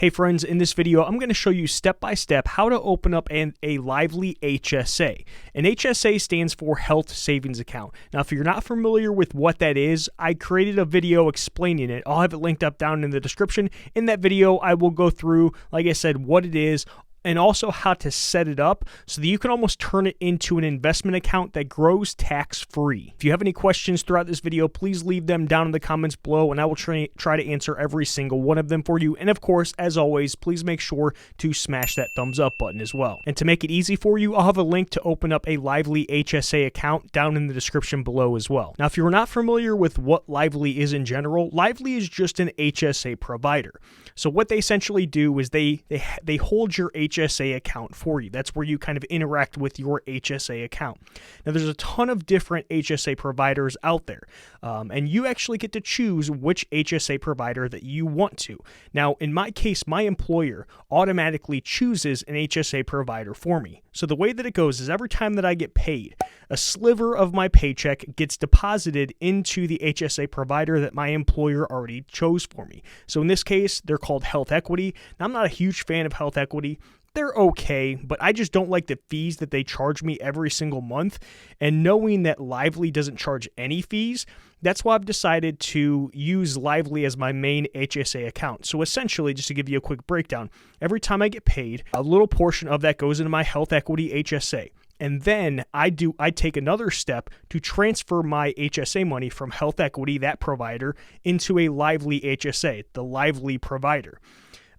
Hey friends, in this video, I'm going to show you step-by-step how to open up a Lively HSA. An HSA stands for Health Savings Account. Now, if you're not familiar with what that is, I created a video explaining it. I'll have it linked up down in the description. In that video, I will go through, like I said, what it is, and also how to set it up so that you can almost turn it into an investment account that grows tax-free. If you have any questions throughout this video, please leave them down in the comments below, and I will try to answer every single one of them for you. And of course, as always, please make sure to smash that thumbs up button as well. And to make it easy for you, I'll have a link to open up a Lively HSA account down in the description below as well. Now, if you're not familiar with what Lively is in general, Lively is just an HSA provider. So what they essentially do is they hold your HSA account for you. That's where you kind of interact with your HSA account. Now, there's a ton of different HSA providers out there, and you actually get to choose which HSA provider that you want to. Now, in my case, my employer automatically chooses an HSA provider for me. So the way that it goes is every time that I get paid, a sliver of my paycheck gets deposited into the HSA provider that my employer already chose for me. So in this case, they're called Health Equity. Now, I'm not a huge fan of Health Equity. They're okay, but I just don't like the fees that they charge me every single month. And knowing that Lively doesn't charge any fees, that's why I've decided to use Lively as my main HSA account. So essentially, just to give you a quick breakdown, every time I get paid, a little portion of that goes into my Health Equity HSA. And then I take another step to transfer my HSA money from Health Equity, that provider, into a Lively HSA, the Lively provider.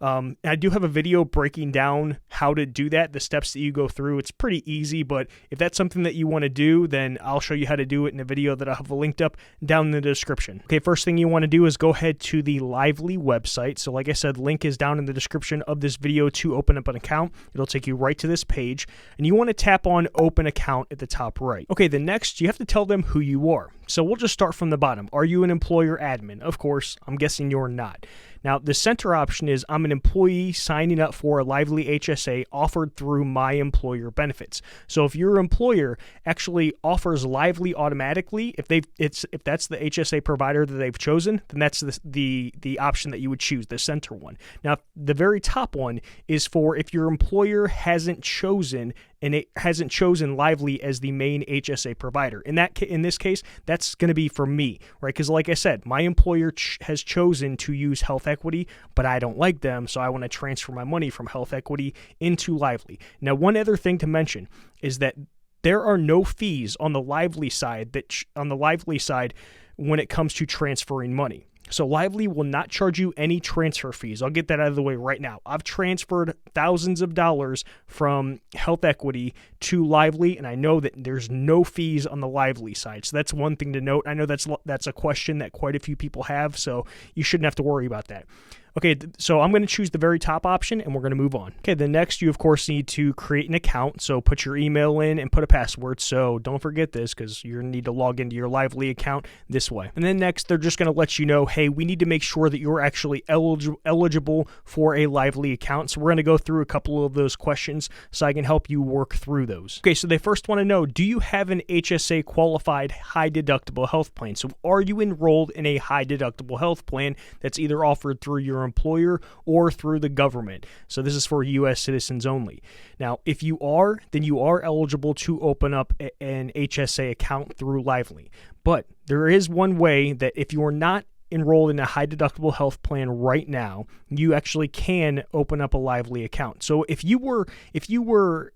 I do have a video breaking down how to do that, the steps that you go through. It's pretty easy, but if that's something that you want to do, then I'll show you how to do it in a video that I'll have linked up down in the description. Okay, first thing you want to do is go ahead to the Lively website. So like I said, link is down in the description of this video to open up an account. It'll take you right to this page, and you want to tap on Open Account at the top right. Okay, then next, you have to tell them who you are. So we'll just start from the bottom. Are you an employer admin? Of course, I'm guessing you're not. Now, the center option is I'm an employee signing up for a Lively HSA offered through my employer benefits. So if your employer actually offers Lively automatically, if that's the HSA provider that they've chosen, then that's the option that you would choose, the center one. Now, the very top one is for if your employer hasn't chosen Lively as the main HSA provider. In this case, that's going to be for me, right? Because like I said, my employer has chosen to use Health Equity, but I don't like them, so I want to transfer my money from Health Equity into Lively. Now, one other thing to mention is that there are no fees on the Lively side when it comes to transferring money. So Lively will not charge you any transfer fees. I'll get that out of the way right now. I've transferred thousands of dollars from Health Equity to Lively, and I know that there's no fees on the Lively side. So that's one thing to note. I know that's a question that quite a few people have, so you shouldn't have to worry about that. Okay, so I'm going to choose the very top option, and we're going to move on. Okay, then next you, of course, need to create an account. So put your email in and put a password. So don't forget this because you're going to need to log into your Lively account this way. And then next, they're just going to let you know, hey, we need to make sure that you're actually eligible for a Lively account. So we're going to go through a couple of those questions so I can help you work through those. Okay, so they first want to know, do you have an HSA qualified high deductible health plan? So are you enrolled in a high deductible health plan that's either offered through your employer or through the government? So this is for U.S. citizens only. Now, if you are, then you are eligible to open up an HSA account through Lively. But there is one way that if you are not enrolled in a high deductible health plan right now, you actually can open up a Lively account. So if you were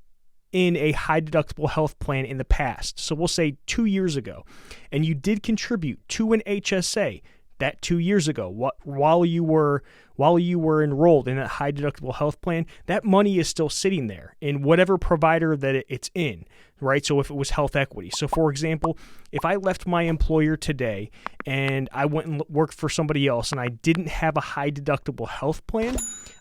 in a high deductible health plan in the past, so we'll say 2 years ago, and you did contribute to an HSA that 2 years ago, while you were enrolled in a high deductible health plan, that money is still sitting there in whatever provider that it's in, right? So if it was Health Equity. So for example, if I left my employer today and I went and worked for somebody else and I didn't have a high deductible health plan,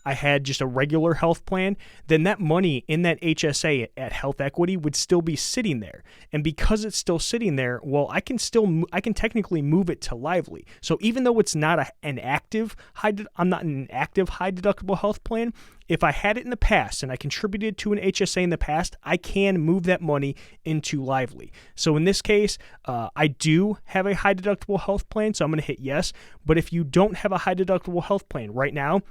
I had just a regular health plan, then that money in that HSA at Health Equity would still be sitting there. And because it's still sitting there, well, I can technically move it to Lively. So even though it's not I'm not in an active high deductible health plan, if I had it in the past and I contributed to an HSA in the past, I can move that money into Lively. So in this case, I do have a high deductible health plan, so I'm going to hit yes. But if you don't have a high deductible health plan right now,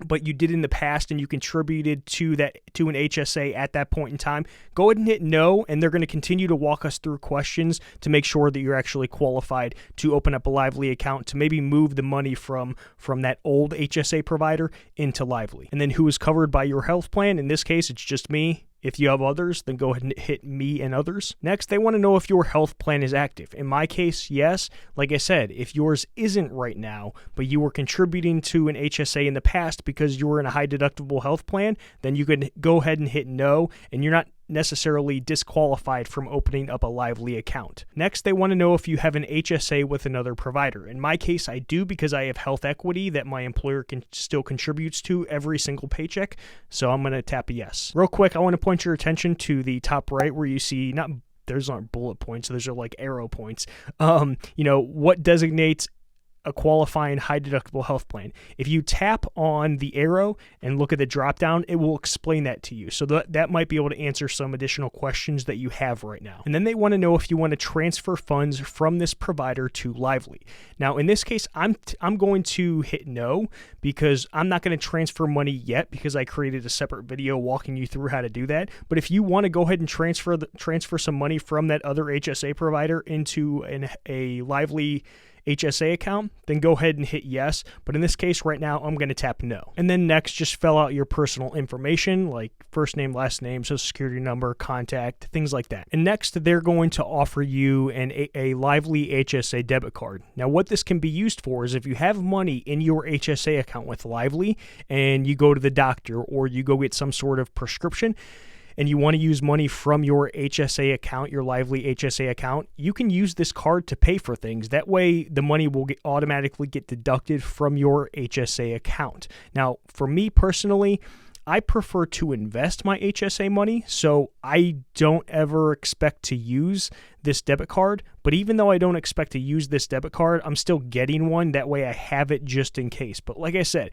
but you did in the past and you contributed to an HSA at that point in time, go ahead and hit no, and they're going to continue to walk us through questions to make sure that you're actually qualified to open up a Lively account to maybe move the money from that old HSA provider into Lively. And then who is covered by your health plan? In this case, it's just me. If you have others, then go ahead and hit me and others. Next, they want to know if your health plan is active. In my case, yes. Like I said, if yours isn't right now, but you were contributing to an HSA in the past because you were in a high deductible health plan, then you could go ahead and hit no, and you're not necessarily disqualified from opening up a Lively account. Next, they want to know if you have an HSA with another provider. In my case, I do, because I have health equity that my employer still contributes to every single paycheck. So I'm going to tap yes. Real quick, I want to point your attention to the top right where you see those aren't bullet points, those are like arrow points. What designates a qualifying high deductible health plan. If you tap on the arrow and look at the drop down, it will explain that to you. So that might be able to answer some additional questions that you have right now. And then they want to know if you want to transfer funds from this provider to Lively. Now, in this case, I'm going to hit no, because I'm not going to transfer money yet, because I created a separate video walking you through how to do that. But if you want to go ahead and transfer some money from that other HSA provider into a Lively HSA account, then go ahead and hit yes. But in this case right now, I'm going to tap no. And then next, just fill out your personal information like first name, last name, social security number, contact, things like that. And next, they're going to offer you a Lively HSA debit card. Now, what this can be used for is if you have money in your HSA account with Lively and you go to the doctor or you go get some sort of prescription, and you want to use money from your HSA account, your Lively HSA account, you can use this card to pay for things. That way, the money will automatically get deducted from your HSA account. Now, for me personally, I prefer to invest my HSA money, so I don't ever expect to use this debit card. But even though I don't expect to use this debit card, I'm still getting one. That way I have it just in case. But like I said,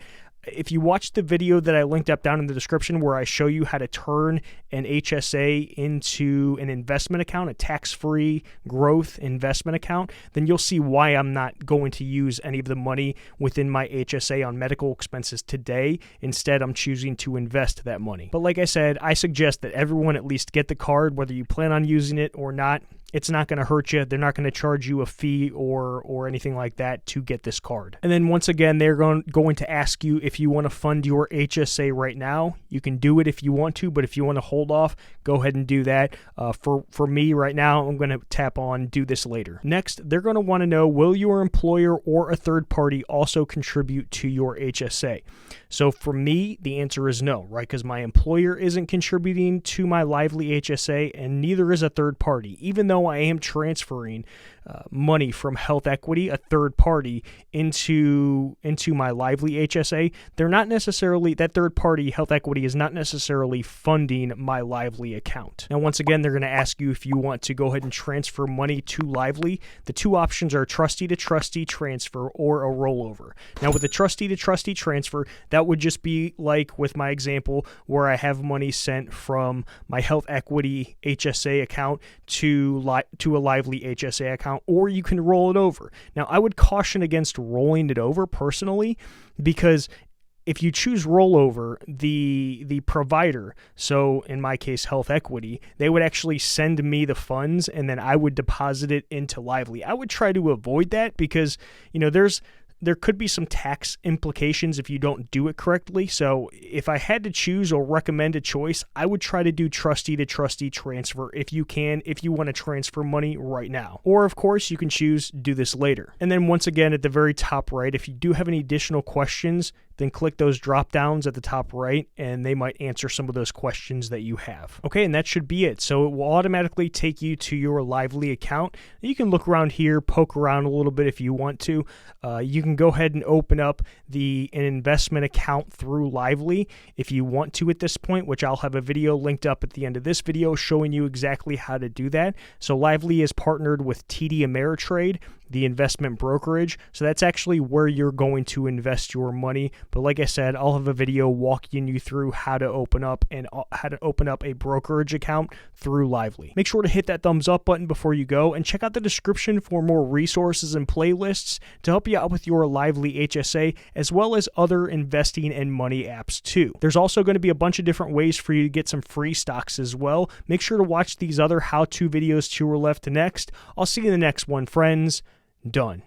if you watch the video that I linked up down in the description where I show you how to turn an HSA into an investment account, a tax-free growth investment account, then you'll see why I'm not going to use any of the money within my HSA on medical expenses today. Instead, I'm choosing to invest that money. But like I said, I suggest that everyone at least get the card, whether you plan on using it or not. It's not going to hurt you. They're not going to charge you a fee or anything like that to get this card. And then once again, they're going to ask you if you want to fund your HSA right now. You can do it if you want to, but if you want to hold off, go ahead and do that. For me right now, I'm going to tap on do this later. Next, they're going to want to know, will your employer or a third party also contribute to your HSA? So for me, the answer is no, right? Because my employer isn't contributing to my Lively HSA, and neither is a third party. Even though I am transferring money from health equity, a third party, into my Lively HSA, they're not necessarily, that third party health equity is not necessarily funding my Lively account. Now, once again, they're going to ask you if you want to go ahead and transfer money to Lively. The two options are trustee to trustee transfer or a rollover. Now, with a trustee to trustee transfer, that would just be like with my example where I have money sent from my health equity HSA account to a Lively HSA account, or you can roll it over. Now, I would caution against rolling it over personally, because if you choose rollover, the provider, so in my case, health equity, they would actually send me the funds and then I would deposit it into Lively. I would try to avoid that because, there could be some tax implications if you don't do it correctly. So if I had to choose or recommend a choice, I would try to do trustee to trustee transfer if you want to transfer money right now. Or of course, you can choose do this later. And then once again, at the very top right, if you do have any additional questions, then click those drop downs at the top right and they might answer some of those questions that you have. Okay, and that should be it. So it will automatically take you to your Lively account. You can look around here, poke around a little bit if you want to. You can go ahead and open up an investment account through Lively if you want to at this point, which I'll have a video linked up at the end of this video showing you exactly how to do that. So Lively is partnered with TD Ameritrade, the investment brokerage. So that's actually where you're going to invest your money. But like I said, I'll have a video walking you through how to open up a brokerage account through Lively. Make sure to hit that thumbs up button before you go, and check out the description for more resources and playlists to help you out with your Lively HSA, as well as other investing and money apps too. There's also going to be a bunch of different ways for you to get some free stocks as well. Make sure to watch these other how-to videos to your left next. I'll see you in the next one, friends. Done.